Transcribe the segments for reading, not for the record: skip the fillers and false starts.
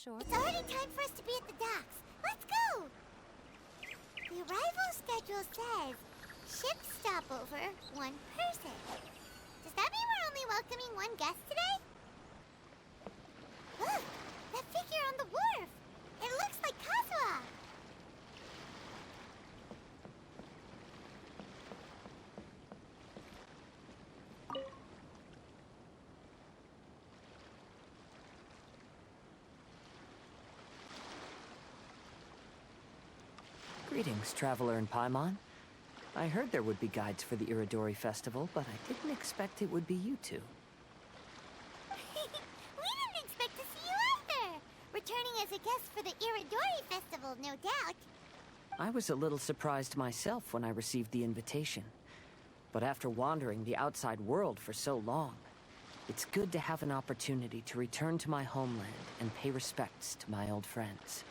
sure. It's already time for us to be at the docks. Let's go! The arrival schedule says ship stopover, 1 person. Does that mean we're only welcoming 1 guest today? Look! That figure on the wharf! It looks like Kazuha! Greetings, traveler in Paimon. I heard there would be guides for the Iridori Festival, but I didn't expect it would be you two. We didn't expect to see you either! Returning as a guest for the Iridori Festival, no doubt. I was a little surprised myself when I received the invitation. But after wandering the outside world for so long, it's good to have an opportunity to return to my homeland and pay respects to my old friends.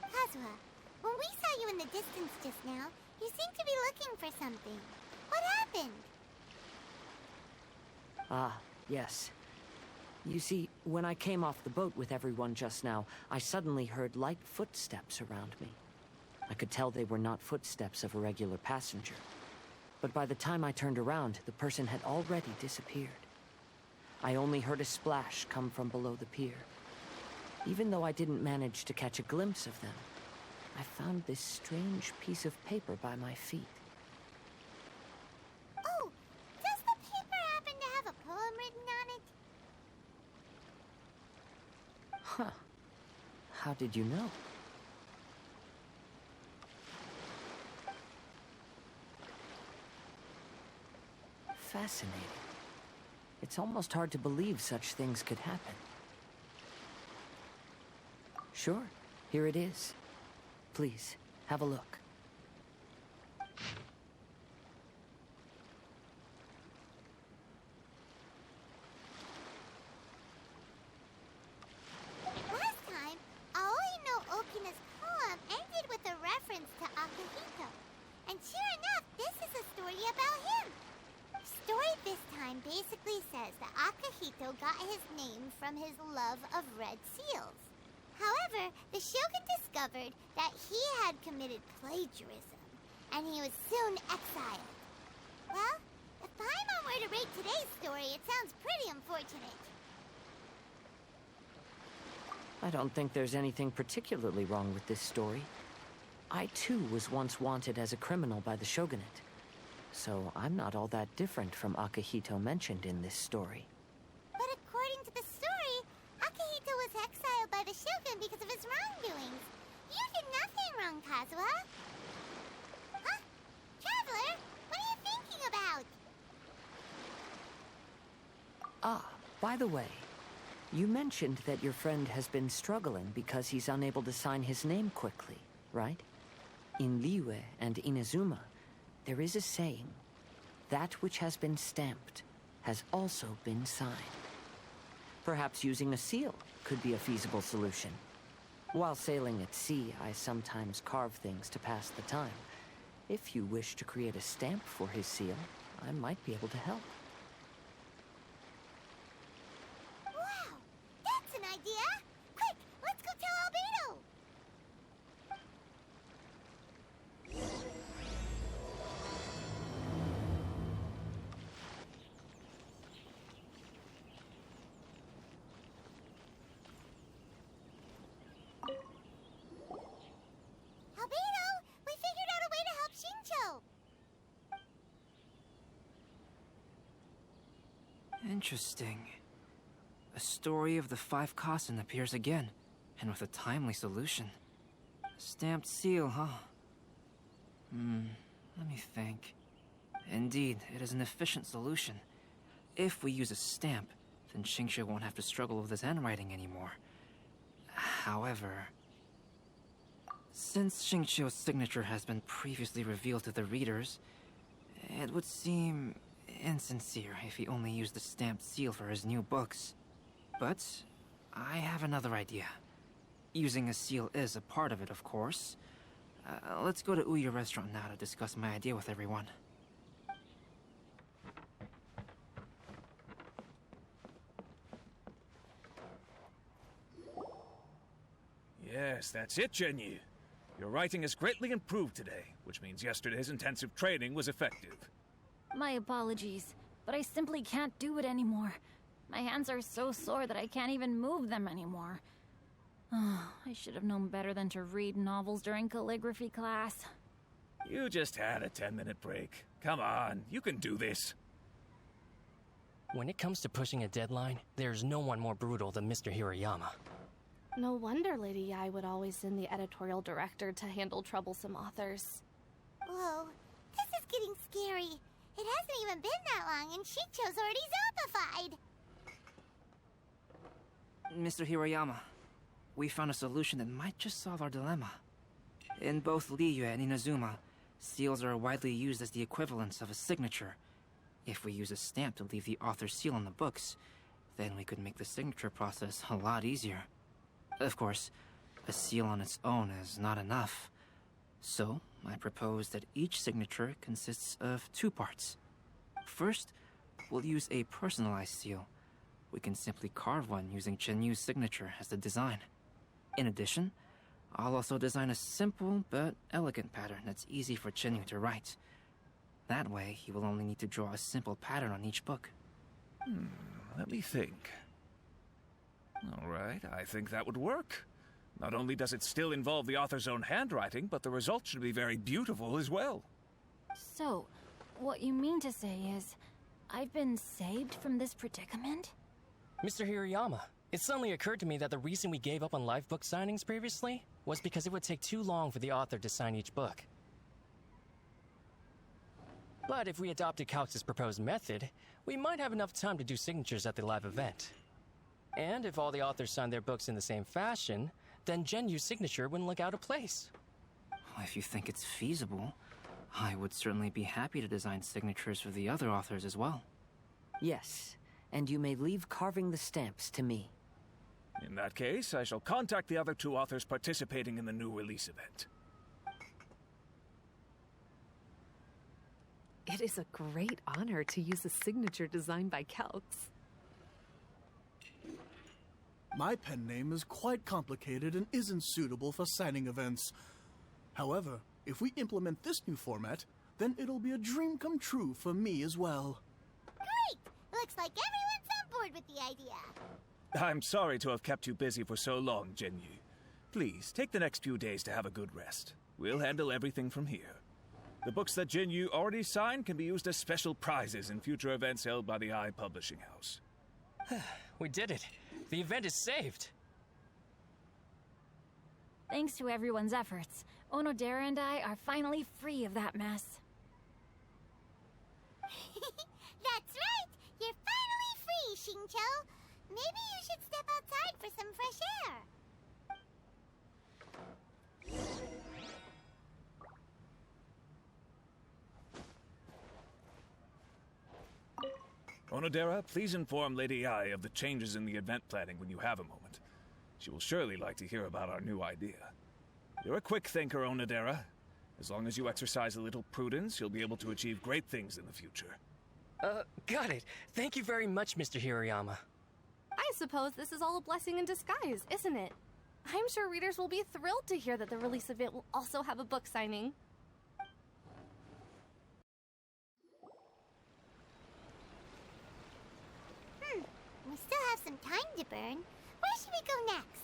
Kazuha, when we saw you in the distance just now, you seemed to be looking for something. What happened? Ah, yes. You see, when I came off the boat with everyone just now, I suddenly heard light footsteps around me. I could tell they were not footsteps of a regular passenger. But by the time I turned around, the person had already disappeared. I only heard a splash come from below the pier. Even though I didn't manage to catch a glimpse of them, I found this strange piece of paper by my feet. Oh, does the paper happen to have a poem written on it? Huh. How did you know? Fascinating. It's almost hard to believe such things could happen. Sure, here it is. Please, have a look. Last time, Aoi no Okina's poem ended with a reference to Akihito. And sure enough, this is a story about him. The story this time basically says that Akihito got his name from his love of red seals. However, the shogun discovered that he had committed plagiarism, and he was soon exiled. Well, if Paimon were to rate today's story, it sounds pretty unfortunate. I don't think there's anything particularly wrong with this story. I too was once wanted as a criminal by the shogunate. So I'm not all that different from Akihito mentioned in this story. But according to the story, Akihito was exiled by the shogun because of his wrongdoings. You did nothing wrong, Kazuha. Huh? Traveler, what are you thinking about? Ah, by the way, you mentioned that your friend has been struggling because he's unable to sign his name quickly, right? In Liyue and Inazuma, there is a saying, that which has been stamped has also been signed. Perhaps using a seal could be a feasible solution. While sailing at sea, I sometimes carve things to pass the time. If you wish to create a stamp for his seal, I might be able to help. Wow, that's an idea! Quick, let's go tell Albedo! Albedo, we figured out a way to help Shincho! Interesting. A story of the 5 Kasen appears again, and with a timely solution. A stamped seal, huh? Let me think. Indeed, it is an efficient solution. If we use a stamp, then Shincho won't have to struggle with his handwriting anymore. However, since Shincho's signature has been previously revealed to the readers, it would seem insincere if he only used the stamped seal for his new books. But I have another idea. Using a seal is a part of it, of course. Let's go to Ouya restaurant now to discuss my idea with everyone. Yes, that's it, Genyu. Your writing has greatly improved today, which means yesterday's intensive training was effective. My apologies, but I simply can't do it anymore. My hands are so sore that I can't even move them anymore. Oh, I should have known better than to read novels during calligraphy class. You just had a 10-minute break. Come on, you can do this. When it comes to pushing a deadline, there's no one more brutal than Mr. Hirayama. No wonder Lady Yai would always send the editorial director to handle troublesome authors. Whoa, this is getting scary. It hasn't even been that long and Shicho's already zombified. Mr. Hirayama, we found a solution that might just solve our dilemma. In both Liyue and Inazuma, seals are widely used as the equivalents of a signature. If we use a stamp to leave the author's seal on the books, then we could make the signature process a lot easier. Of course, a seal on its own is not enough. So, I propose that each signature consists of 2 parts. First, we'll use a personalized seal. We can simply carve one using Chenyu's signature as the design. In addition, I'll also design a simple but elegant pattern that's easy for Chenyu to write. That way, he will only need to draw a simple pattern on each book. Let me think. All right, I think that would work. Not only does it still involve the author's own handwriting, but the result should be very beautiful as well. So, what you mean to say is, I've been saved from this predicament? Mr. Hirayama, it suddenly occurred to me that the reason we gave up on live book signings previously was because it would take too long for the author to sign each book. But if we adopted Calx's proposed method, we might have enough time to do signatures at the live event. And if all the authors signed their books in the same fashion, then Genyu's signature wouldn't look out of place. If you think it's feasible, I would certainly be happy to design signatures for the other authors as well. Yes, and you may leave carving the stamps to me. In that case, I shall contact the other 2 authors participating in the new release event. It is a great honor to use a signature designed by Calx. My pen name is quite complicated and isn't suitable for signing events. However, if we implement this new format, then it'll be a dream come true for me as well. Great! Looks like everyone's on board with the idea. I'm sorry to have kept you busy for so long, Genyu. Please, take the next few days to have a good rest. We'll handle everything from here. The books that Genyu already signed can be used as special prizes in future events held by the Eye Publishing House. We did it. The event is saved. Thanks to everyone's efforts, Onodera and I are finally free of that mess. That's right! You're finally free, Xingqiu! Maybe you should step outside for some fresh air. Onodera, please inform Lady Ai of the changes in the event planning when you have a moment. She will surely like to hear about our new idea. You're a quick thinker, Onodera. As long as you exercise a little prudence, you'll be able to achieve great things in the future. Got it. Thank you very much, Mr. Hirayama. I suppose this is all a blessing in disguise, isn't it? I'm sure readers will be thrilled to hear that the release event will also have a book signing. We still have some time to burn. Where should we go next?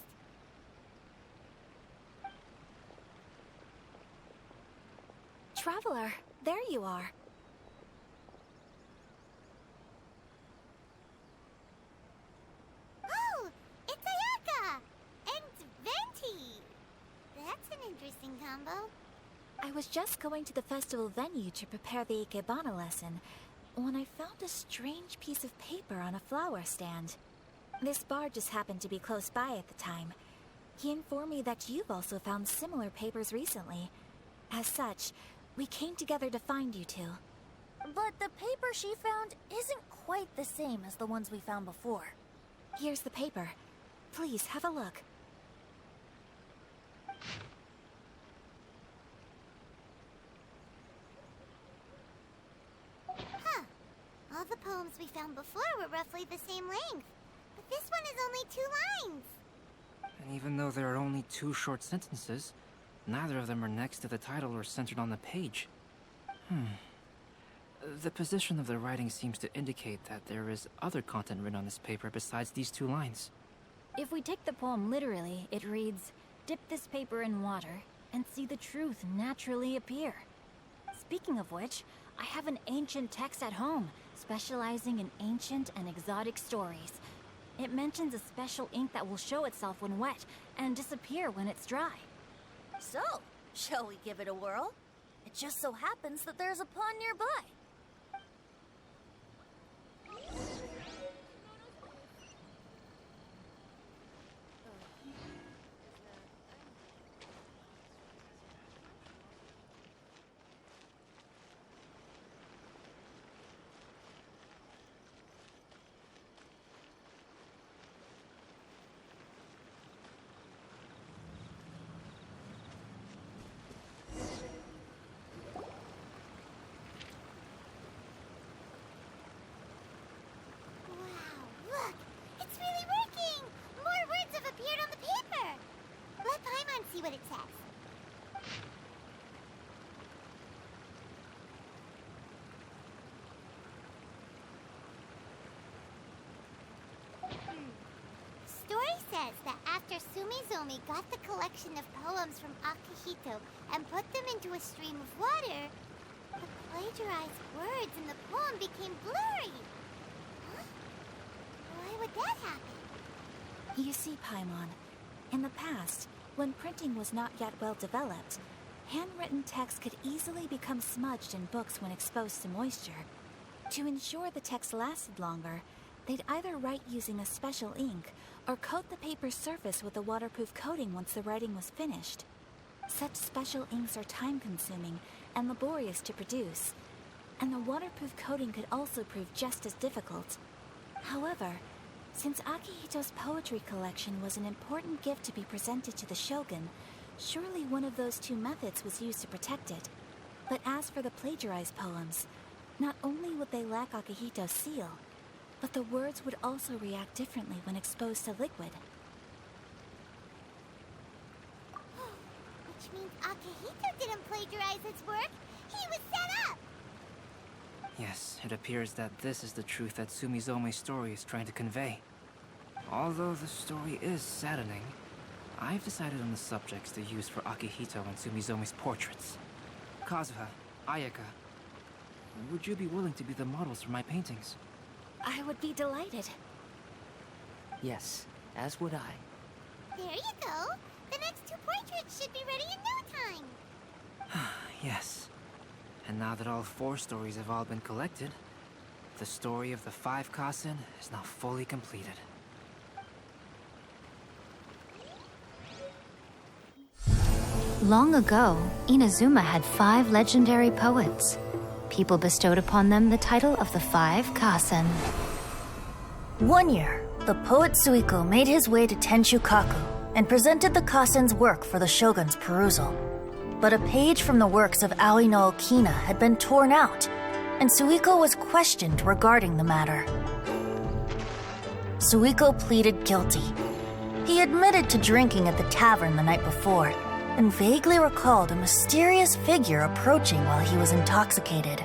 Traveler, there you are. Oh, it's Ayaka! And Venti! That's an interesting combo. I was just going to the festival venue to prepare the Ikebana lesson when I found a strange piece of paper on a flower stand. This bard just happened to be close by at the time. He informed me that you've also found similar papers recently. As such, we came together to find you two. But the paper she found isn't quite the same as the ones we found before. Here's the paper. Please, have a look. Huh. All the poems we found before were roughly the same length. But this one is only 2 lines. Even though there are only 2 short sentences, neither of them are next to the title or centered on the page. The position of the writing seems to indicate that there is other content written on this paper besides these 2 lines. If we take the poem literally, it reads, "Dip this paper in water and see the truth naturally appear." Speaking of which, I have an ancient text at home, specializing in ancient and exotic stories. It mentions a special ink that will show itself when wet and disappear when it's dry. So, shall we give it a whirl? It just so happens that there's a pond nearby. See what it says. Story says that after Sumizomi got the collection of poems from Akihito and put them into a stream of water, the plagiarized words in the poem became blurry. Huh? Why would that happen? You see, Paimon, in the past, when printing was not yet well developed, handwritten text could easily become smudged in books when exposed to moisture. To ensure the text lasted longer, they'd either write using a special ink or coat the paper's surface with a waterproof coating once the writing was finished. Such special inks are time-consuming and laborious to produce, and the waterproof coating could also prove just as difficult. However, since Akihito's poetry collection was an important gift to be presented to the shogun, surely one of those 2 methods was used to protect it. But as for the plagiarized poems, not only would they lack Akihito's seal, but the words would also react differently when exposed to liquid. Which means Akihito didn't plagiarize his work. He was set up! Yes, it appears that this is the truth that Sumizome's story is trying to convey. Although the story is saddening, I've decided on the subjects to use for Akihito and Sumizome's portraits. Kazuha, Ayaka, would you be willing to be the models for my paintings? I would be delighted. Yes, as would I. There you go. The next 2 portraits should be ready in no time. Yes. And now that all 4 stories have all been collected, the story of the 5 Kasen is now fully completed. Long ago, Inazuma had 5 legendary poets. People bestowed upon them the title of the 5 Kasen. One year, the poet Suiko made his way to Tenshukaku and presented the Kasen's work for the shogun's perusal. But a page from the works of Aoi no Okina had been torn out, and Suiko was questioned regarding the matter. Suiko pleaded guilty. He admitted to drinking at the tavern the night before, and vaguely recalled a mysterious figure approaching while he was intoxicated.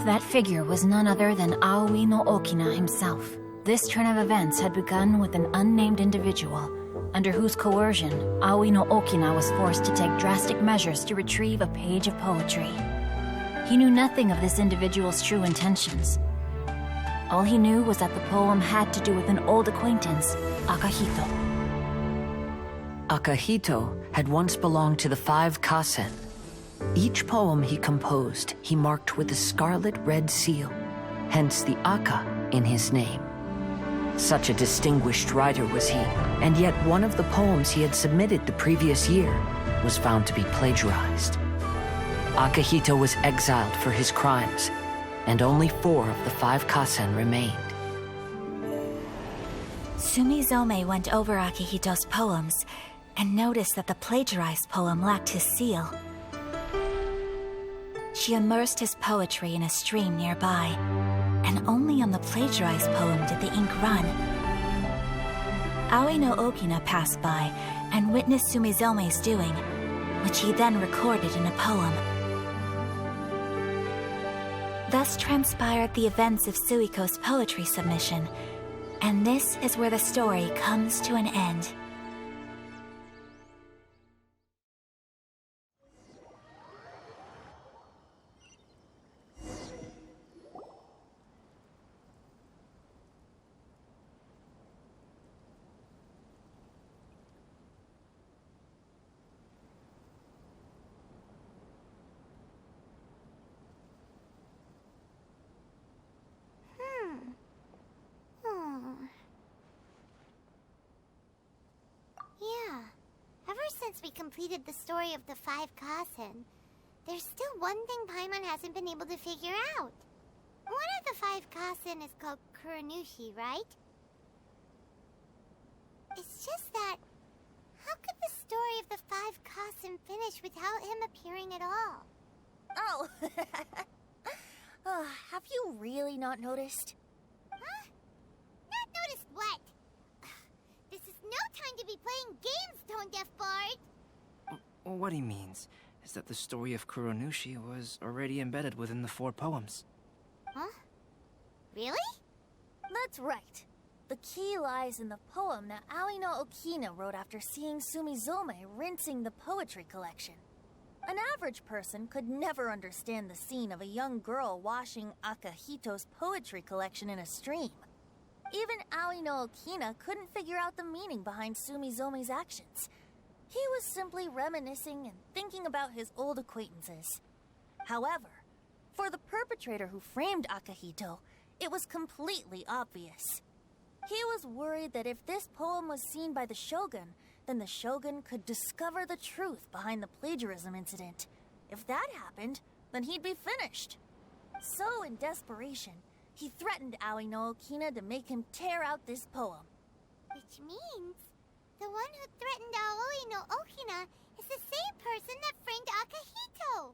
That figure was none other than Aoi no Okina himself. This turn of events had begun with an unnamed individual, under whose coercion, Aoi no Okina was forced to take drastic measures to retrieve a page of poetry. He knew nothing of this individual's true intentions. All he knew was that the poem had to do with an old acquaintance, Akihito. Akihito had once belonged to the 5 Kasen. Each poem he composed, he marked with a scarlet red seal, hence the Aka in his name. Such a distinguished writer was he, and yet one of the poems he had submitted the previous year was found to be plagiarized. Akihito was exiled for his crimes, and only 4 of the 5 Kasen remained. Sumizome went over Akihito's poems and noticed that the plagiarized poem lacked his seal. She immersed his poetry in a stream nearby, and only on the plagiarized poem did the ink run, Aoi no Okina passed by and witnessed Sumizome's doing, which he then recorded in a poem. Thus transpired the events of Suiko's poetry submission, and this is where the story comes to an end. Since we completed the story of the 5 Kasen, there's still one thing Paimon hasn't been able to figure out. One of the 5 Kasen is called Kuranushi, right? It's just that, how could the story of the 5 Kasen finish without him appearing at all? Oh, have you really not noticed? Huh? Not noticed what? This is no time to be playing games, Tone Deaf Bard! What he means is that the story of Kuranushi was already embedded within the 4 poems. Huh? Really? That's right. The key lies in the poem that Aoi no Okina wrote after seeing Sumizome rinsing the poetry collection. An average person could never understand the scene of a young girl washing Akahito's poetry collection in a stream. Even Aoi no Okina couldn't figure out the meaning behind Sumizome's actions. He was simply reminiscing and thinking about his old acquaintances. However, for the perpetrator who framed Akahito, it was completely obvious. He was worried that if this poem was seen by the Shogun, then the Shogun could discover the truth behind the plagiarism incident. If that happened, then he'd be finished. So, in desperation, he threatened Aoi no Okina to make him tear out this poem. Which means the one who threatened Aoi no Okina is the same person that framed Akahito.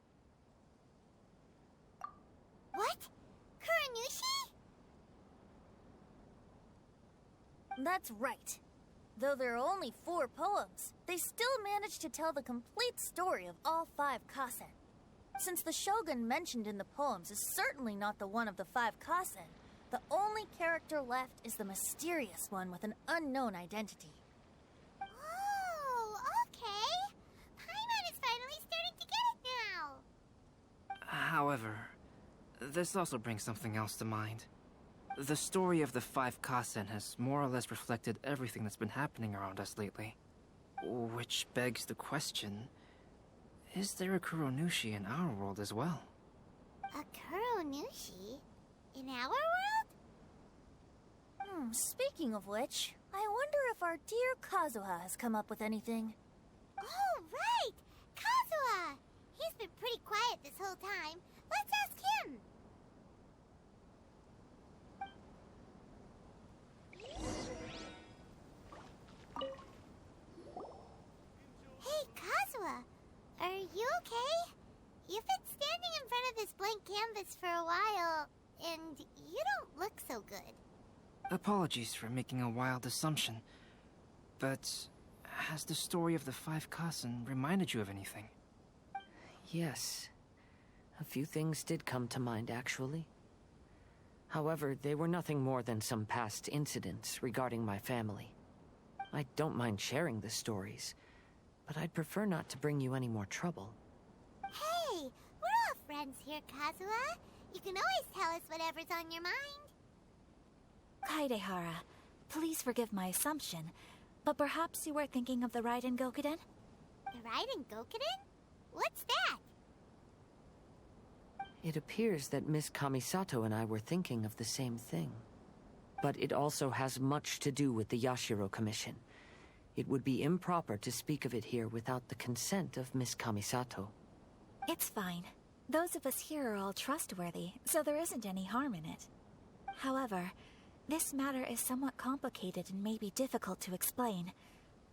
What? Kuranushi? That's right. Though there are only 4 poems, they still managed to tell the complete story of all 5 Kasen. Since the Shogun mentioned in the poems is certainly not the one of the 5 Kasen, the only character left is the mysterious one with an unknown identity. Oh, okay. Paimon is finally starting to get it now. However, this also brings something else to mind. The story of the 5 Kasen has more or less reflected everything that's been happening around us lately. Which begs the question, is there a Kuranushi in our world as well? A Kuranushi? In our world? Speaking of which, I wonder if our dear Kazuha has come up with anything. Oh, right! Kazuha! He's been pretty quiet this whole time. Let's ask him! Hey, Kazuha! Are you okay? You've been standing in front of this blank canvas for a while, and you don't look so good. Apologies for making a wild assumption, but has the story of the 5 Kasen reminded you of anything? Yes. A few things did come to mind, actually. However, they were nothing more than some past incidents regarding my family. I don't mind sharing the stories, but I'd prefer not to bring you any more trouble. Hey, we're all friends here, Kazuha. You can always tell us whatever's on your mind. Kaidehara, please forgive my assumption, but perhaps you were thinking of the Raiden Gokuden? The Raiden Gokuden? What's that? It appears that Miss Kamisato and I were thinking of the same thing. But it also has much to do with the Yashiro Commission. It would be improper to speak of it here without the consent of Miss Kamisato. It's fine. Those of us here are all trustworthy, so there isn't any harm in it. However, this matter is somewhat complicated and may be difficult to explain.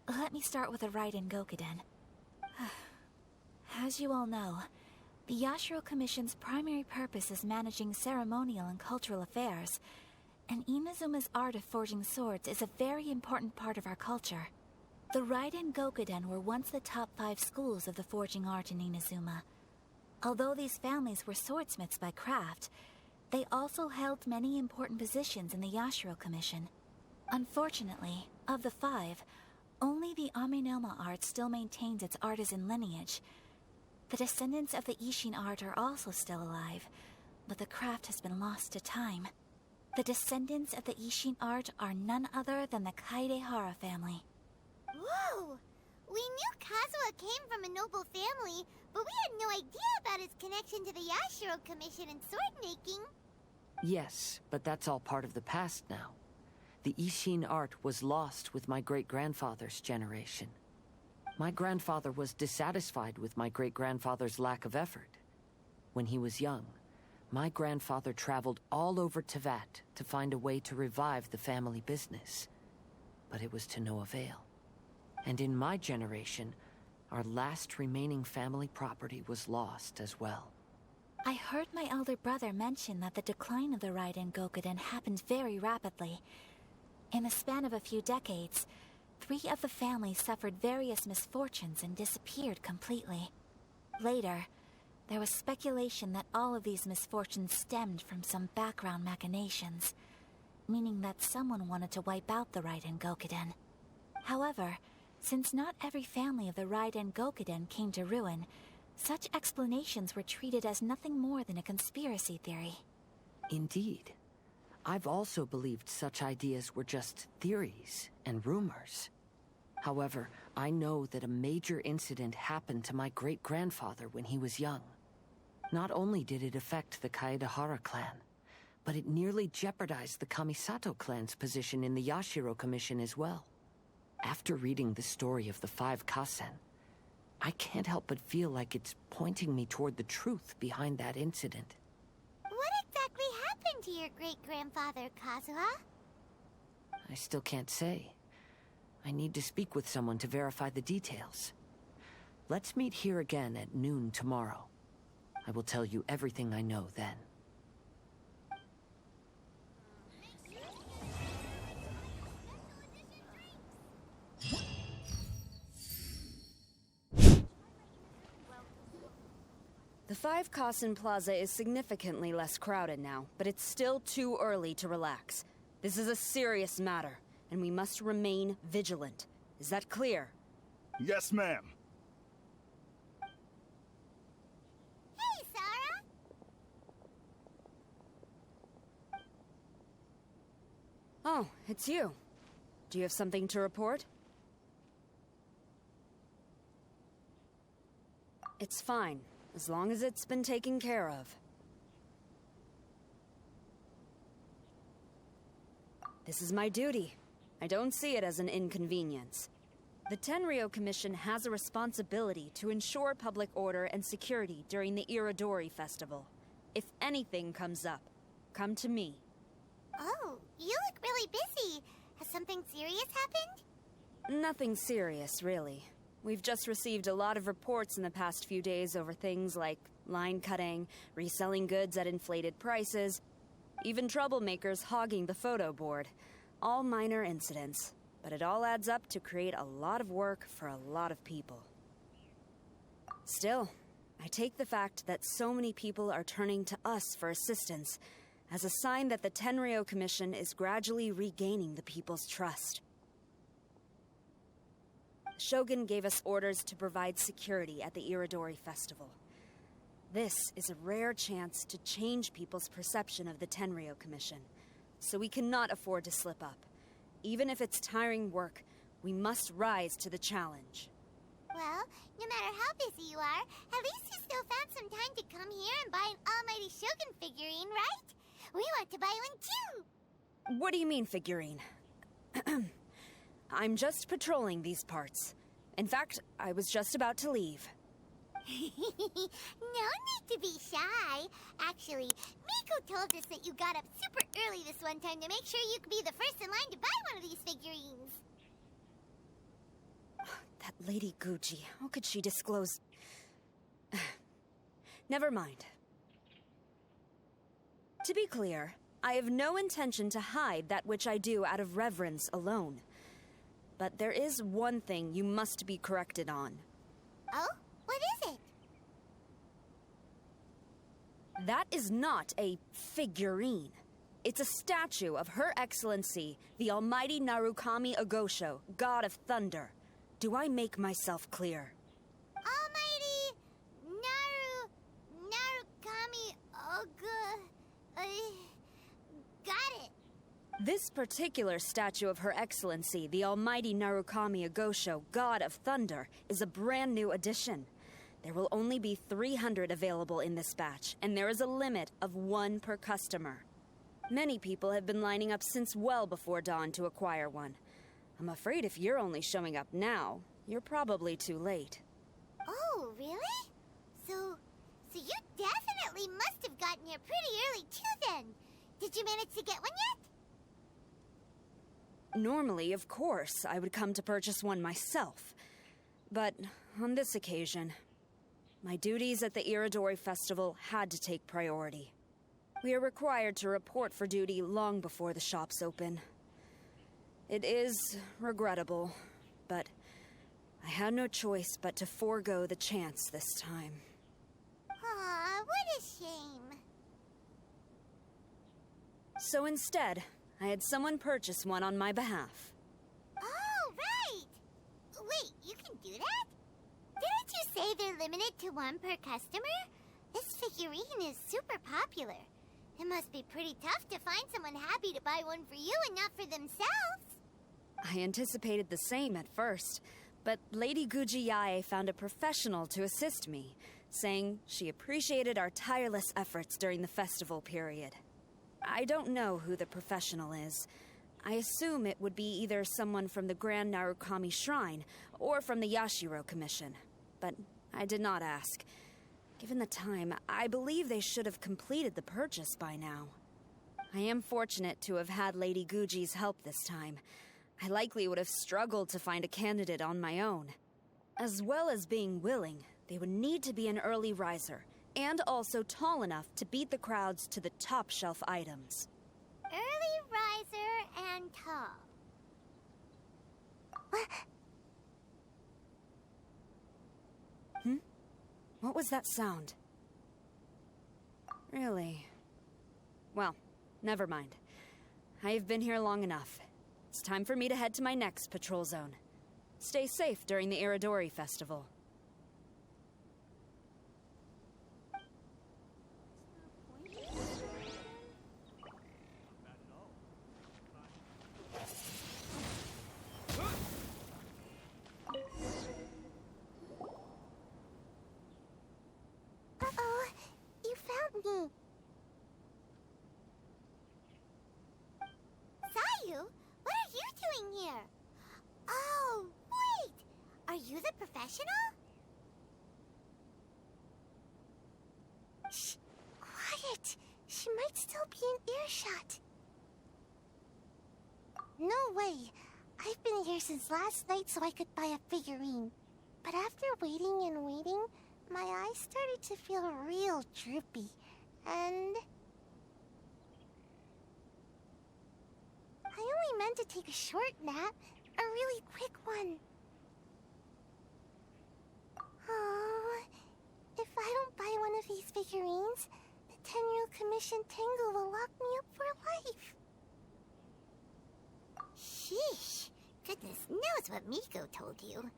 Let me start with the Raiden Gokuden. As you all know, the Yashiro Commission's primary purpose is managing ceremonial and cultural affairs, and Inazuma's art of forging swords is a very important part of our culture. The Raiden Gokuden were once the top 5 schools of the forging art in Inazuma. Although these families were swordsmiths by craft, they also held many important positions in the Yashiro Commission. Unfortunately, of the 5, only the Amenoma art still maintains its artisan lineage. The descendants of the Ishin art are also still alive, but the craft has been lost to time. The descendants of the Ishin art are none other than the Kaidehara family. Whoa! We knew Kazuha came from a noble family, but we had no idea about his connection to the Yashiro Commission and sword making. Yes, but that's all part of the past now. The Ishin art was lost with my great-grandfather's generation. My grandfather was dissatisfied with my great-grandfather's lack of effort. When he was young, my grandfather traveled all over Teyvat to find a way to revive the family business. But it was to no avail. And in my generation, our last remaining family property was lost as well. I heard my elder brother mention that the decline of the Raiden Gokuden happened very rapidly. In the span of a few decades, 3 of the families suffered various misfortunes and disappeared completely. Later, there was speculation that all of these misfortunes stemmed from some background machinations, meaning that someone wanted to wipe out the Raiden Gokuden. However, since not every family of the Raiden Gokuden came to ruin, such explanations were treated as nothing more than a conspiracy theory. Indeed. I've also believed such ideas were just theories and rumors. However, I know that a major incident happened to my great-grandfather when he was young. Not only did it affect the Kaedehara clan, but it nearly jeopardized the Kamisato clan's position in the Yashiro Commission as well. After reading the story of the 5 Kasen, I can't help but feel like it's pointing me toward the truth behind that incident. What exactly happened to your great-grandfather, Kazuha? I still can't say. I need to speak with someone to verify the details. Let's meet here again at noon tomorrow. I will tell you everything I know then. The 5 Kasen Plaza is significantly less crowded now, but it's still too early to relax. This is a serious matter, and we must remain vigilant. Is that clear? Yes, ma'am. Hey, Sarah! Oh, it's you. Do you have something to report? It's fine. As long as it's been taken care of. This is my duty. I don't see it as an inconvenience. The Tenryou Commission has a responsibility to ensure public order and security during the Iridori Festival. If anything comes up, come to me. Oh, you look really busy. Has something serious happened? Nothing serious, really. We've just received a lot of reports in the past few days over things like line cutting, reselling goods at inflated prices, even troublemakers hogging the photo board. All minor incidents, but it all adds up to create a lot of work for a lot of people. Still, I take the fact that so many people are turning to us for assistance as a sign that the Tenryou Commission is gradually regaining the people's trust. Shogun gave us orders to provide security at the Iridori Festival. This is a rare chance to change people's perception of the Tenryou Commission, so we cannot afford to slip up. Even if it's tiring work, we must rise to the challenge. Well, no matter how busy you are, at least you still found some time to come here and buy an Almighty Shogun figurine, right? We want to buy one too! What do you mean, figurine? I'm just patrolling these parts. In fact, I was just about to leave. No need to be shy. Actually, Miko told us that you got up super early this one time to make sure you could be the first in line to buy one of these figurines. That Lady Gucci, how could she disclose... Never mind. To be clear, I have no intention to hide that which I do out of reverence alone. But there is one thing you must be corrected on. Oh? What is it? That is not a figurine. It's a statue of Her Excellency, the Almighty Narukami Ogosho, God of Thunder. Do I make myself clear? Almighty Narukami got it. This particular statue of Her Excellency, the Almighty Narukami Ogosho, God of Thunder, is a brand new addition. There will only be 300 available in this batch, and there is a limit of 1 per customer. Many people have been lining up since well before dawn to acquire one. I'm afraid if you're only showing up now, you're probably too late. Oh, really? So you definitely must have gotten here pretty early too then. Did you manage to get one yet? Normally, of course, I would come to purchase one myself. But on this occasion, my duties at the Iridori Festival had to take priority. We are required to report for duty long before the shops open. It is regrettable, but I had no choice but to forego the chance this time. Aw, what a shame. So instead, I had someone purchase one on my behalf. Oh, right! Wait, you can do that? Didn't you say they're limited to 1 per customer? This figurine is super popular. It must be pretty tough to find someone happy to buy one for you and not for themselves. I anticipated the same at first, but Lady Gujiyae found a professional to assist me, saying she appreciated our tireless efforts during the festival period. I don't know who the professional is. I assume it would be either someone from the Grand Narukami Shrine or from the Yashiro Commission, but I did not ask. Given the time, I believe they should have completed the purchase by now. I am fortunate to have had Lady Guji's help this time. I likely would have struggled to find a candidate on my own. As well as being willing, they would need to be an early riser, and also tall enough to beat the crowds to the top shelf items. Early riser and tall. What was that sound? Really? Well, never mind. I have been here long enough. It's time for me to head to my next patrol zone. Stay safe during the Iridori Festival. Uh-oh, you found me. Sayu, what are you doing here? Oh, wait! Are you the professional? Shh, quiet. She might still be in earshot. No way. I've been here since last night so I could buy a figurine. But after waiting and waiting, my eyes started to feel real droopy. And I only meant to take a short nap, a really quick one. Oh, if I don't buy one of these figurines, the Tenryou Commission Tengu will lock me up for life. Sheesh, goodness knows what Miko told you.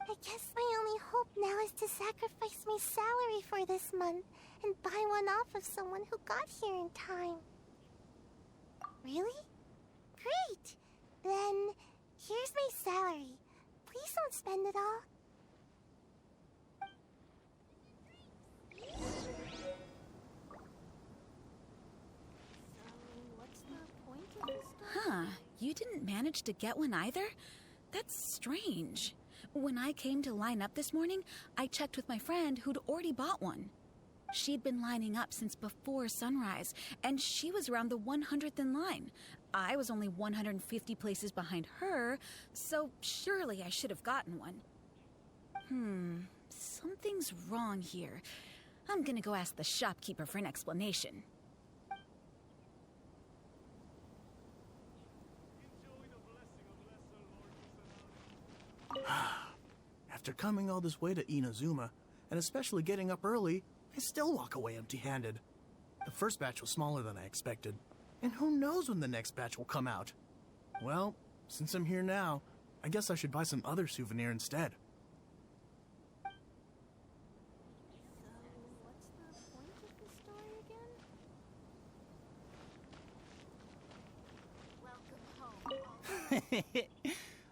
I guess my only hope now is to sacrifice my salary for this month and buy one off of someone who got here in time. Really? Great! Then, here's my salary. Please don't spend it all. Huh, you didn't manage to get one either? That's strange. When I came to line up this morning, I checked with my friend who'd already bought one. She'd been lining up since before sunrise, and she was around the 100th in line. I was only 150 places behind her, so surely I should have gotten one. Something's wrong here. I'm gonna go ask the shopkeeper for an explanation. After coming all this way to Inazuma, and especially getting up early, I still walk away empty-handed. The first batch was smaller than I expected, and who knows when the next batch will come out. Well, since I'm here now, I guess I should buy some other souvenir instead.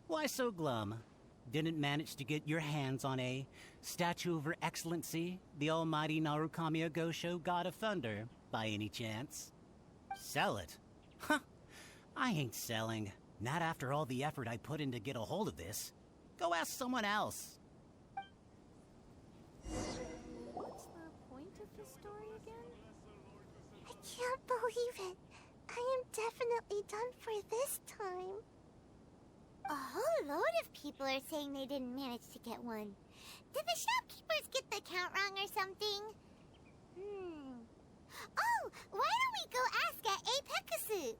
Why so glum? Didn't manage to get your hands on a statue of Her Excellency, the almighty Narukami Ogosho, God of Thunder, by any chance? Sell it? Huh. I ain't selling. Not after all the effort I put in to get a hold of this. Go ask someone else. What's the point of the story again? I can't believe it. I am definitely done for this time. A whole load of people are saying they didn't manage to get one. Did the shopkeepers get the count wrong or something? Oh, why don't we go ask at Apekasu?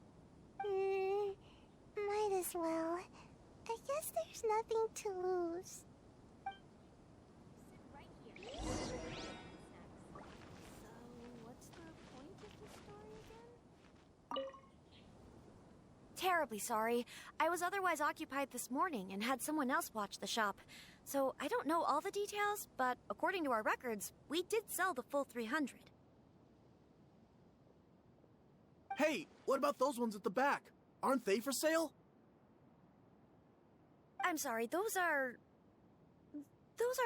Might as well. I guess there's nothing to lose. Sit right here. So, what's the point of the story again? Terribly sorry. I was otherwise occupied this morning and had someone else watch the shop. So I don't know all the details, but according to our records, we did sell the full 300. Hey, what about those ones at the back? Aren't they for sale? I'm sorry, those are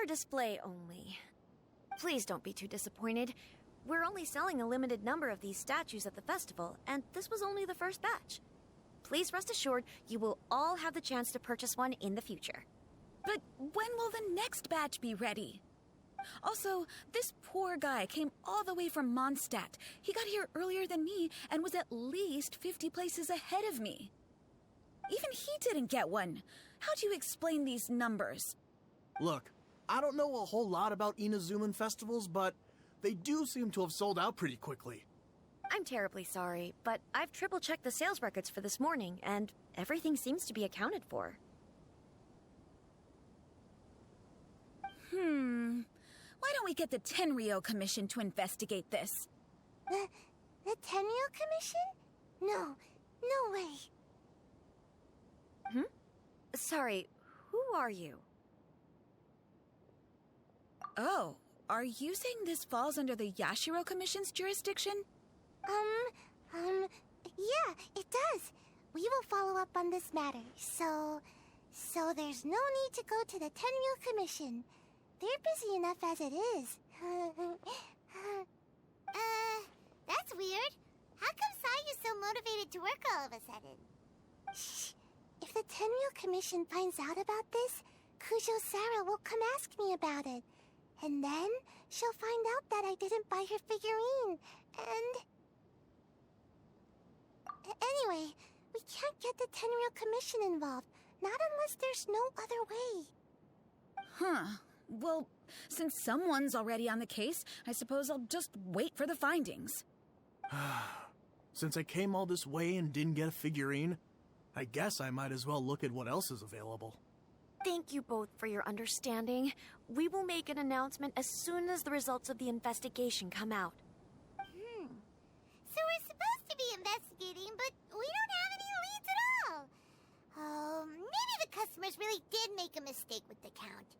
display only. Please don't be too disappointed. We're only selling a limited number of these statues at the festival, and this was only the first batch. Please rest assured, you will all have the chance to purchase one in the future. But when will the next batch be ready? Also, this poor guy came all the way from Mondstadt. He got here earlier than me and was at least 50 places ahead of me. Even he didn't get one. How do you explain these numbers? Look, I don't know a whole lot about Inazuman festivals, but they do seem to have sold out pretty quickly. I'm terribly sorry, but I've triple-checked the sales records for this morning, and everything seems to be accounted for. Why don't we get the Tenryou Commission to investigate this? The Tenryou Commission? No way. Sorry, who are you? Oh, are you saying this falls under the Yashiro Commission's jurisdiction? Yeah, it does. We will follow up on this matter, so there's no need to go to the Tenryou Commission. They're busy enough as it is. That's weird. How come Sayu's so motivated to work all of a sudden? Shh. If the Tenryou Commission finds out about this, Kujo Sarah will come ask me about it. And then she'll find out that I didn't buy her figurine. And... Anyway, we can't get the Tenryou Commission involved. Not unless there's no other way. Huh. Well, since someone's already on the case, I suppose I'll just wait for the findings. Since I came all this way and didn't get a figurine, I guess I might as well look at what else is available. Thank you both for your understanding. We will make an announcement as soon as the results of the investigation come out. So we're supposed to be investigating, but we don't have any leads at all. Oh, maybe the customers really did make a mistake with the count.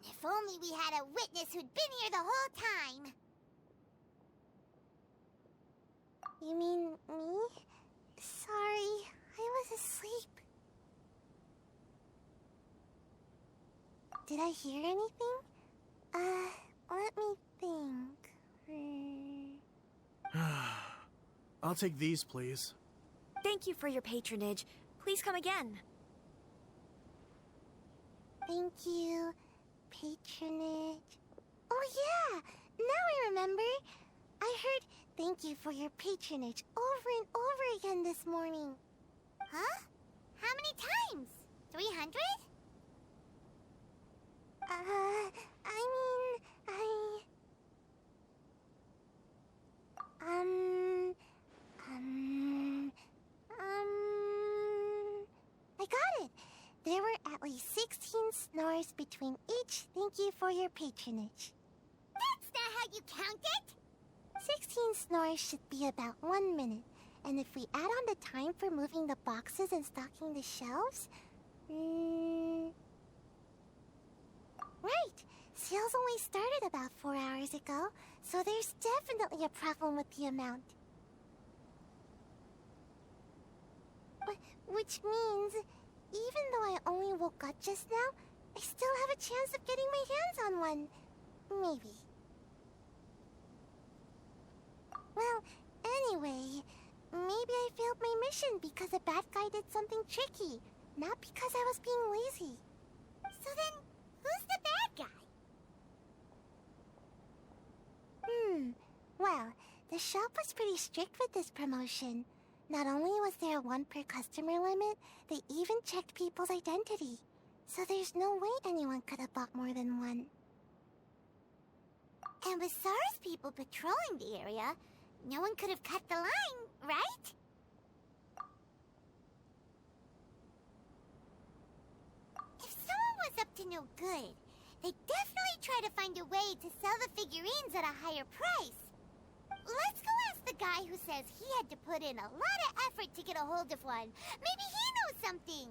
If only we had a witness who'd been here the whole time. You mean me? Sorry, I was asleep. Did I hear anything? Let me think. I'll take these, please. Thank you for your patronage. Please come again. Thank you. Patronage. Oh yeah! Now I remember. I heard thank you for your patronage over and over again this morning. Huh? How many times? 300? I got it. There were at least 16 between each thank you for your patronage. That's not how you count it! 16 snores should be about 1 minute. And if we add on the time for moving the boxes and stocking the shelves... Right! Sales only started about 4 hours ago, so there's definitely a problem with the amount. Which means, even though I only woke up just now, I still have a chance of getting my hands on one. Maybe. Well, anyway, maybe I failed my mission because a bad guy did something tricky, not because I was being lazy. So then, who's the bad guy? Well, the shop was pretty strict with this promotion. Not only was there a 1 per customer limit, they even checked people's identity. So there's no way anyone could have bought more than one. And with SARS people patrolling the area, no one could have cut the line, right? If someone was up to no good, they'd definitely try to find a way to sell the figurines at a higher price. Let's go ask the guy who says he had to put in a lot of effort to get a hold of one. Maybe he knows something.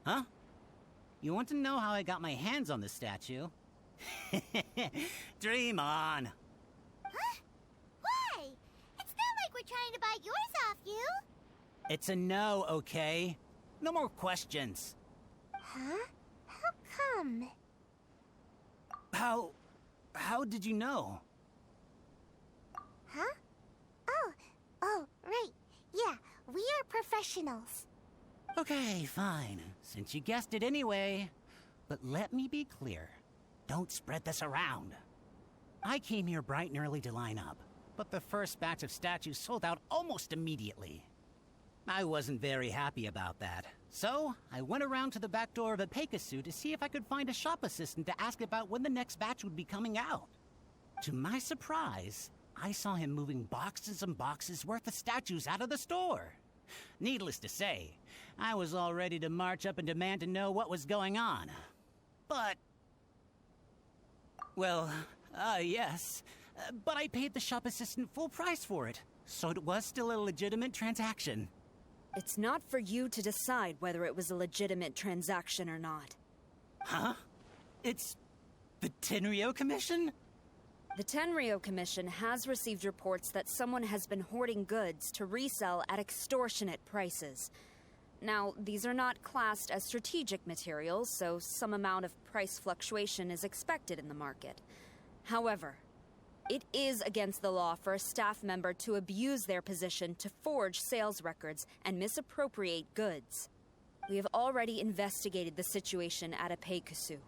Huh? You want to know how I got my hands on the statue? Dream on. Huh? Why? It's not like we're trying to buy yours off you. It's a no, okay? No more questions. Huh? How come? How did you know? Huh? Oh, right. Yeah, we are professionals. Okay, fine. Since you guessed it anyway. But let me be clear. Don't spread this around. I came here bright and early to line up, but the first batch of statues sold out almost immediately. I wasn't very happy about that. So, I went around to the back door of a Pegasus to see if I could find a shop assistant to ask about when the next batch would be coming out. To my surprise, I saw him moving boxes and boxes worth of statues out of the store. Needless to say, I was all ready to march up and demand to know what was going on. But... well, yes. But I paid the shop assistant full price for it, so it was still a legitimate transaction. It's not for you to decide whether it was a legitimate transaction or not. Huh? It's the Tenryo Commission? The Tenryo Commission has received reports that someone has been hoarding goods to resell at extortionate prices. Now, these are not classed as strategic materials, so some amount of price fluctuation is expected in the market. However, it is against the law for a staff member to abuse their position to forge sales records and misappropriate goods. We have already investigated the situation at a Pegasus.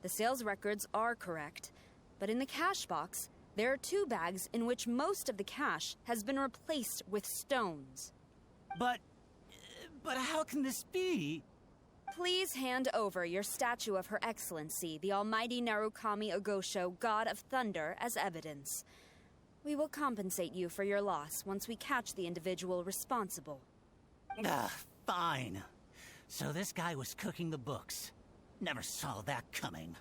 The sales records are correct, but in the cash box, there are 2 bags in which most of the cash has been replaced with stones. But how can this be? Please hand over your statue of Her Excellency, the Almighty Narukami Ogosho, God of Thunder, as evidence. We will compensate you for your loss once we catch the individual responsible. Fine. So this guy was cooking the books. Never saw that coming.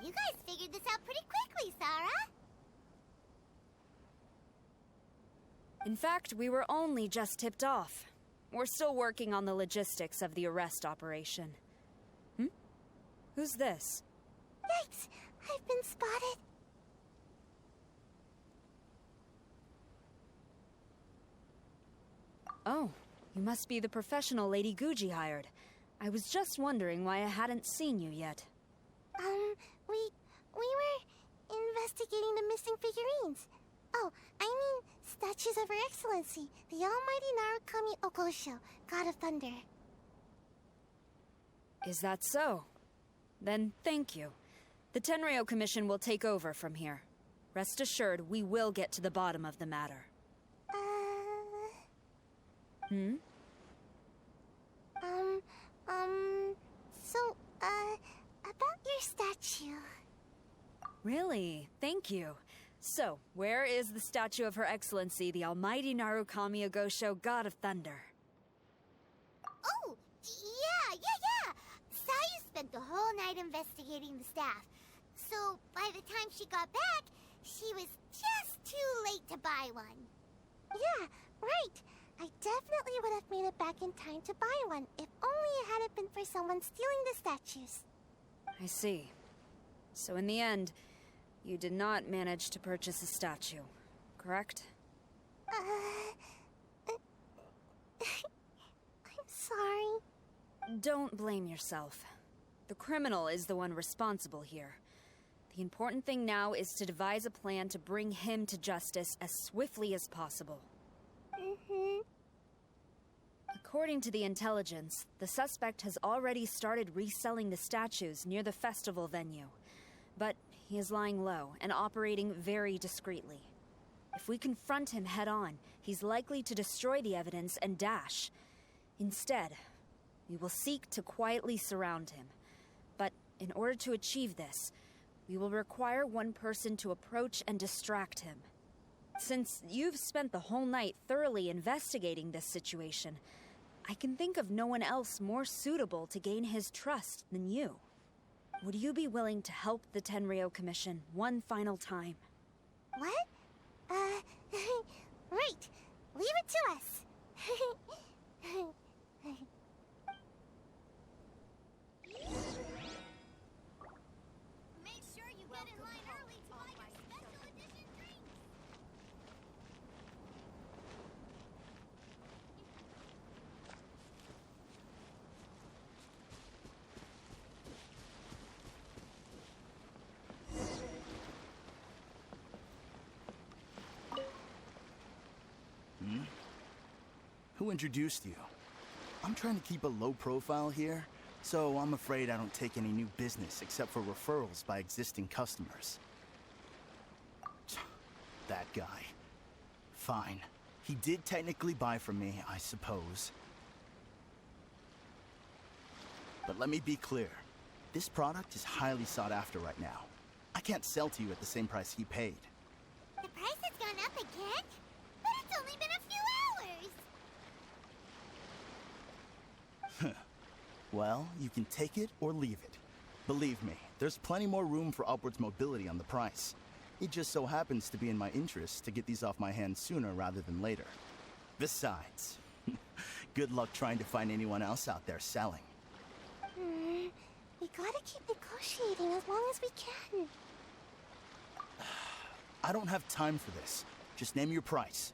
You guys figured this out pretty quickly, Sarah. In fact, we were only just tipped off. We're still working on the logistics of the arrest operation. Who's this? Yikes! I've been spotted. Oh, you must be the professional Lady Guji hired. I was just wondering why I hadn't seen you yet. We were investigating the missing figurines. Oh, I mean, statues of Her Excellency, the Almighty Narukami Ogosho, God of Thunder. Is that so? Then thank you. The Tenryo Commission will take over from here. Rest assured, we will get to the bottom of the matter. So, about your statue. Really? Thank you. So, where is the statue of Her Excellency, the Almighty Narukami Ogosho, God of Thunder? Oh, yeah. Sayu spent the whole night investigating the staff. So, by the time she got back, she was just too late to buy one. Yeah, right. I definitely would have made it back in time to buy one, if only it hadn't been for someone stealing the statues. I see. So in the end, you did not manage to purchase a statue, correct? I'm sorry. Don't blame yourself. The criminal is the one responsible here. The important thing now is to devise a plan to bring him to justice as swiftly as possible. According to the intelligence, the suspect has already started reselling the statues near the festival venue. But he is lying low and operating very discreetly. If we confront him head-on, he's likely to destroy the evidence and dash. Instead, we will seek to quietly surround him. But in order to achieve this, we will require one person to approach and distract him. Since you've spent the whole night thoroughly investigating this situation, I can think of no one else more suitable to gain his trust than you. Would you be willing to help the Tenryou Commission one final time? What? Right. Leave it to us. Make sure you get in line early to buy your special edition drinks. Who introduced you? I'm trying to keep a low profile here, so I'm afraid I don't take any new business except for referrals by existing customers. That guy. Fine. He did technically buy from me, I suppose. But let me be clear. This product is highly sought after right now. I can't sell to you at the same price he paid. The price has gone up again? But it's only been a few hours. Well, you can take it or leave it. Believe me, there's plenty more room for upwards mobility on the price. It just so happens to be in my interest to get these off my hands sooner rather than later. Besides, good luck trying to find anyone else out there selling. We gotta keep negotiating as long as we can. I don't have time for this. Just name your price.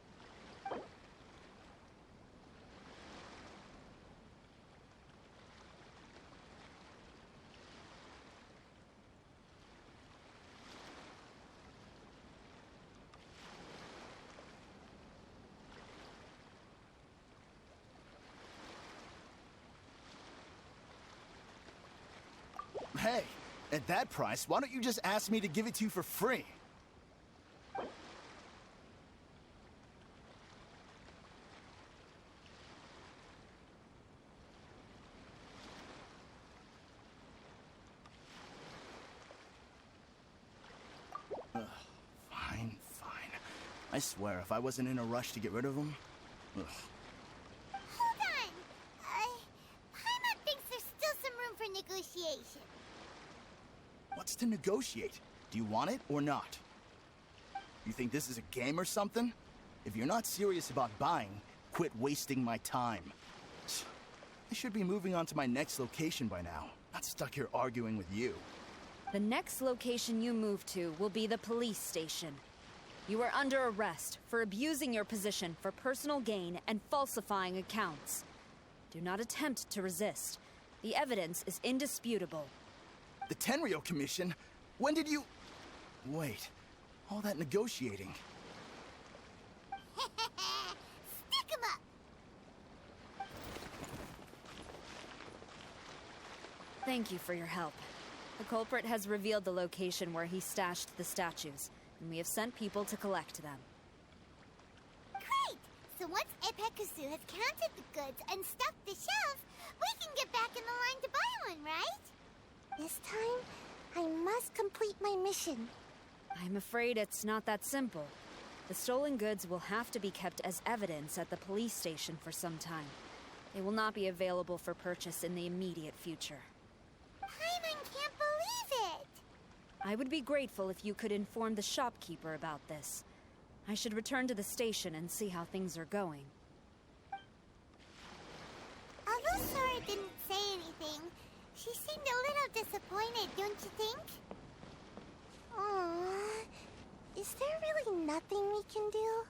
Hey, at that price, why don't you just ask me to give it to you for free? Fine. I swear, if I wasn't in a rush to get rid of him... Hold on! Paimon thinks there's still some room for negotiation. What's to negotiate? Do you want it or not? You think this is a game or something? If you're not serious about buying, quit wasting my time. I should be moving on to my next location by now, not stuck here arguing with you. The next location you move to will be the police station. You are under arrest for abusing your position for personal gain and falsifying accounts. Do not attempt to resist. The evidence is indisputable. The Tenryou Commission? When did you... Wait, all that negotiating. Stick 'em up! Thank you for your help. The culprit has revealed the location where he stashed the statues, and we have sent people to collect them. Great! So once Epekusu has counted the goods and stuffed the shelves, we can get back in the line to buy one, right? This time, I must complete my mission. I'm afraid it's not that simple. The stolen goods will have to be kept as evidence at the police station for some time. They will not be available for purchase in the immediate future. Paimon can't believe it! I would be grateful if you could inform the shopkeeper about this. I should return to the station and see how things are going. Although Sora didn't say anything, she seemed a little disappointed, don't you think? Aww. Is there really nothing we can do?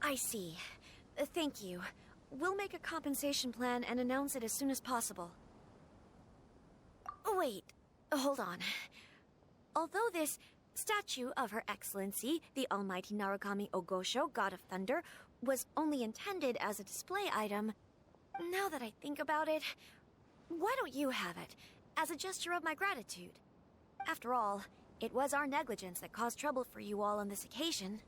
I see. Thank you. We'll make a compensation plan and announce it as soon as possible. Wait, hold on. Although this statue of Her Excellency, the Almighty Narukami Ogosho, God of Thunder, was only intended as a display item, now that I think about it, why don't you have it, as a gesture of my gratitude? After all, it was our negligence that caused trouble for you all on this occasion.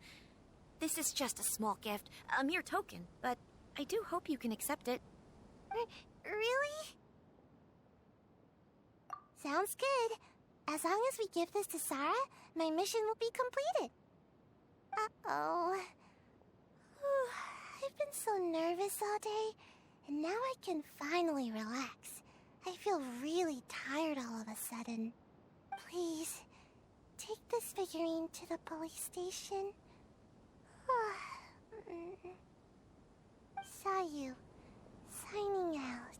This is just a small gift, a mere token, but I do hope you can accept it. Really? Sounds good. As long as we give this to Sara, my mission will be completed. Uh-oh. I've been so nervous all day, and now I can finally relax. I feel really tired all of a sudden. Please, take this figurine to the police station. Sayu, signing out.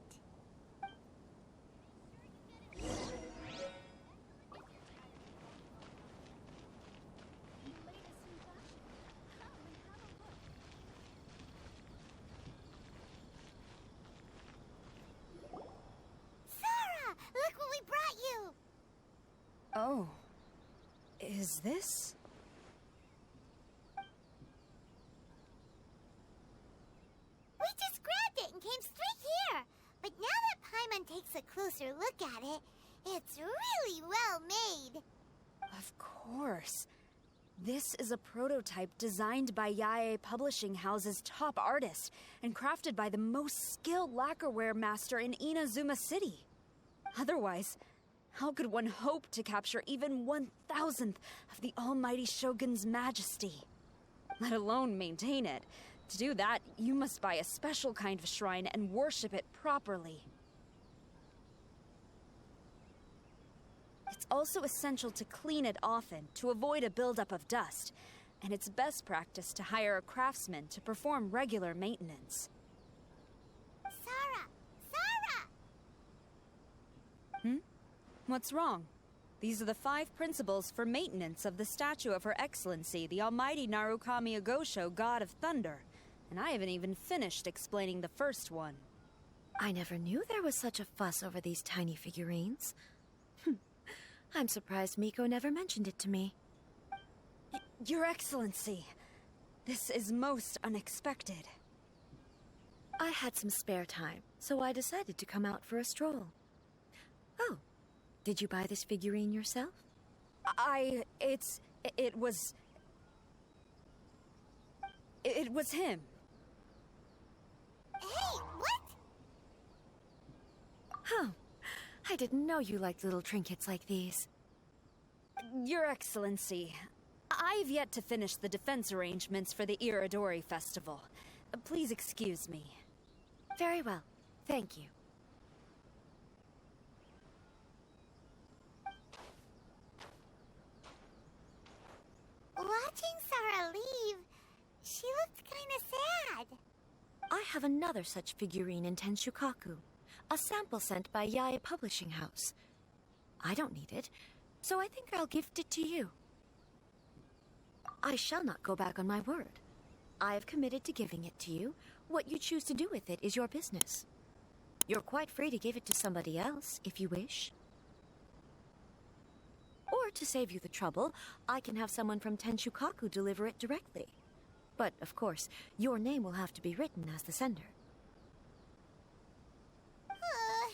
Sora! Look what we brought you! Oh. Is this? We just grabbed it and came straight here. But now that Paimon takes a closer look at it, it's really well made. Of course. This is a prototype designed by Yae Publishing House's top artist and crafted by the most skilled lacquerware master in Inazuma City. Otherwise, how could one hope to capture even 1,000th of the Almighty Shogun's majesty? Let alone maintain it. To do that, you must buy a special kind of shrine and worship it properly. It's also essential to clean it often to avoid a buildup of dust, and it's best practice to hire a craftsman to perform regular maintenance. Sara! Sara! What's wrong? These are the 5 principles for maintenance of the statue of Her Excellency, the Almighty Narukami Ogosho, God of Thunder. And I haven't even finished explaining the first one. I never knew there was such a fuss over these tiny figurines. I'm surprised Miko never mentioned it to me. Your Excellency, this is most unexpected. I had some spare time, so I decided to come out for a stroll. Oh, did you buy this figurine yourself? It was him. Hey, what? Huh. I didn't know you liked little trinkets like these. Your Excellency, I've yet to finish the defense arrangements for the Iridori Festival. Please excuse me. Very well. Thank you. Watching Sara leave, she looked kinda sad. I have another such figurine in Tenshukaku, a sample sent by Yae Publishing House. I don't need it, so I think I'll gift it to you. I shall not go back on my word. I have committed to giving it to you. What you choose to do with it is your business. You're quite free to give it to somebody else, if you wish. Or to save you the trouble, I can have someone from Tenshukaku deliver it directly. But, of course, your name will have to be written as the sender. Why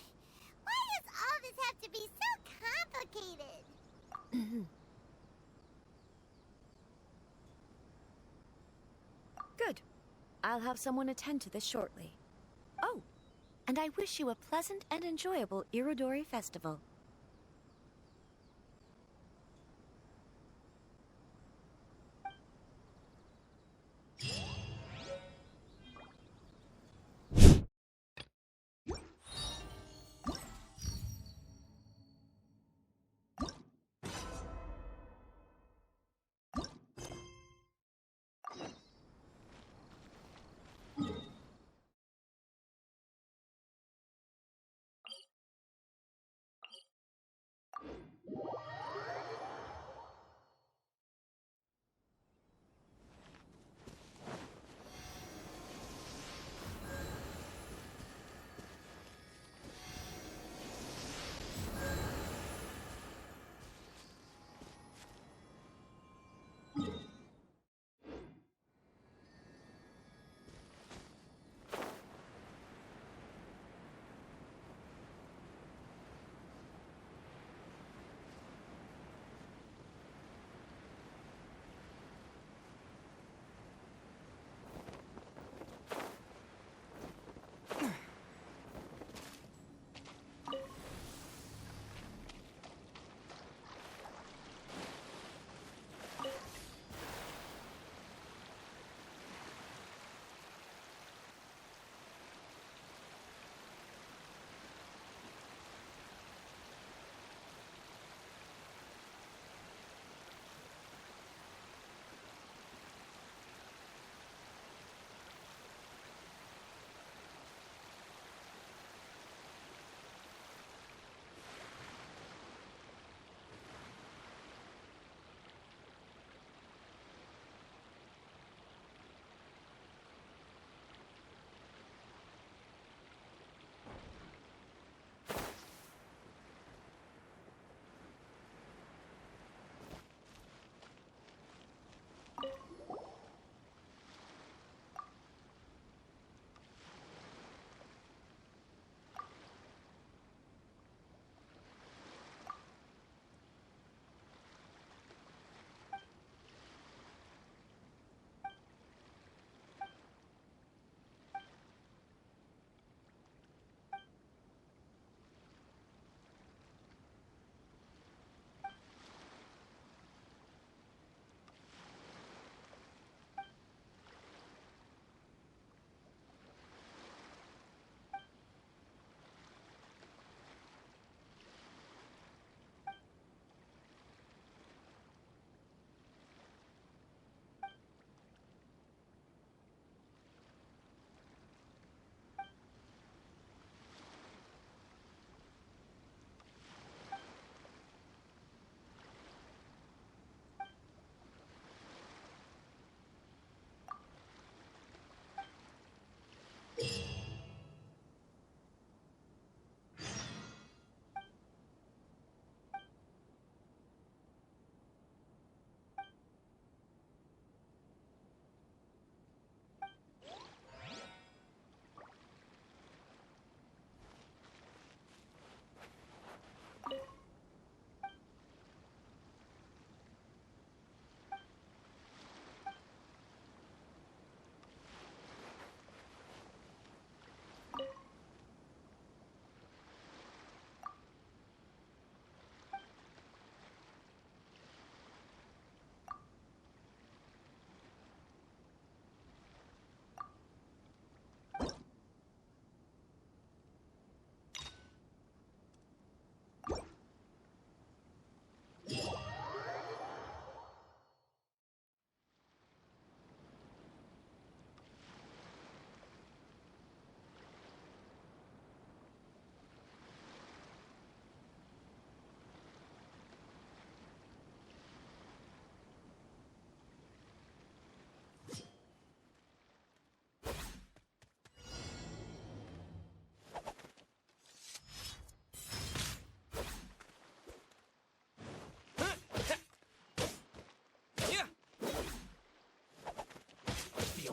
does all this have to be so complicated? I'll have someone attend to this shortly. Oh, and I wish you a pleasant and enjoyable Irodori Festival.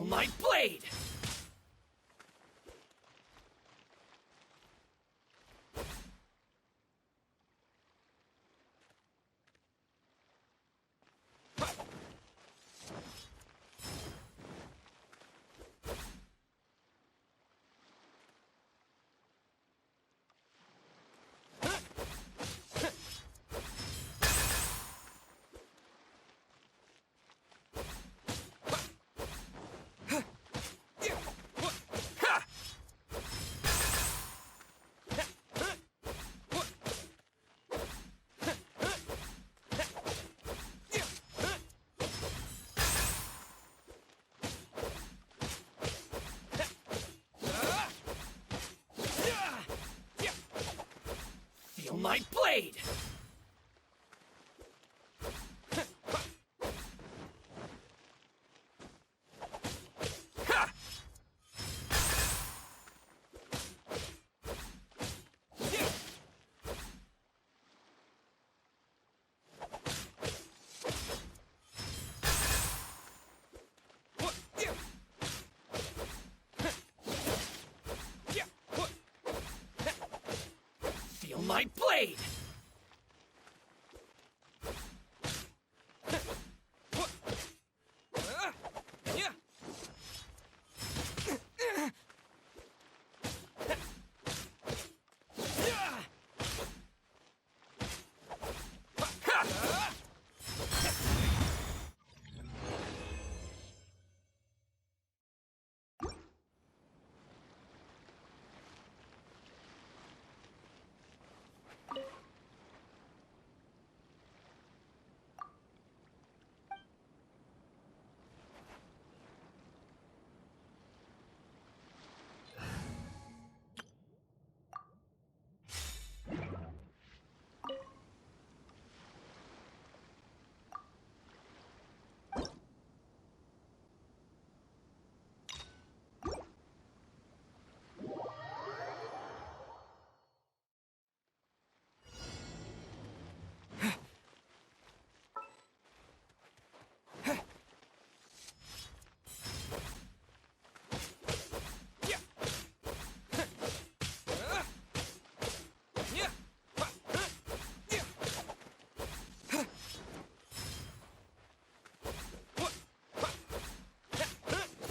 My blade! my blade! My blade!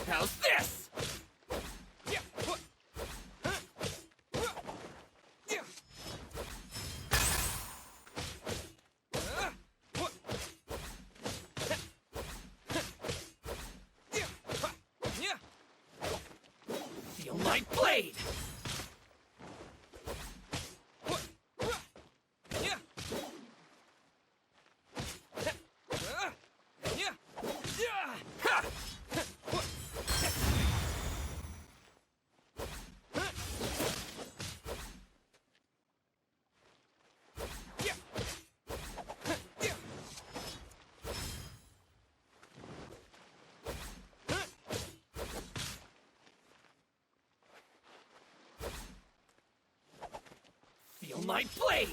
How's this? Feel my blade! Feel my blade!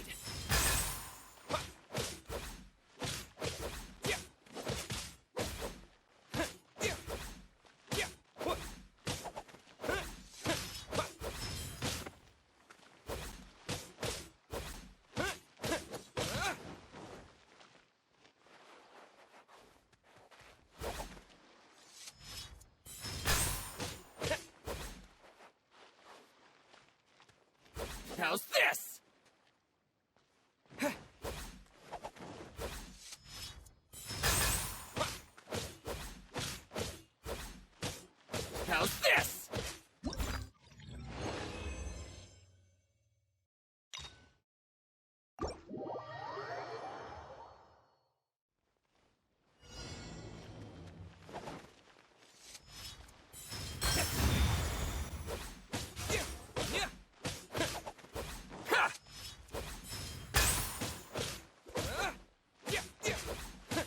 How's this? How's this?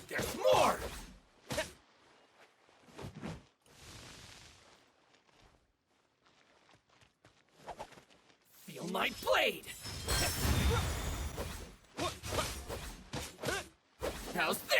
There's more! Feel my blade! How's this?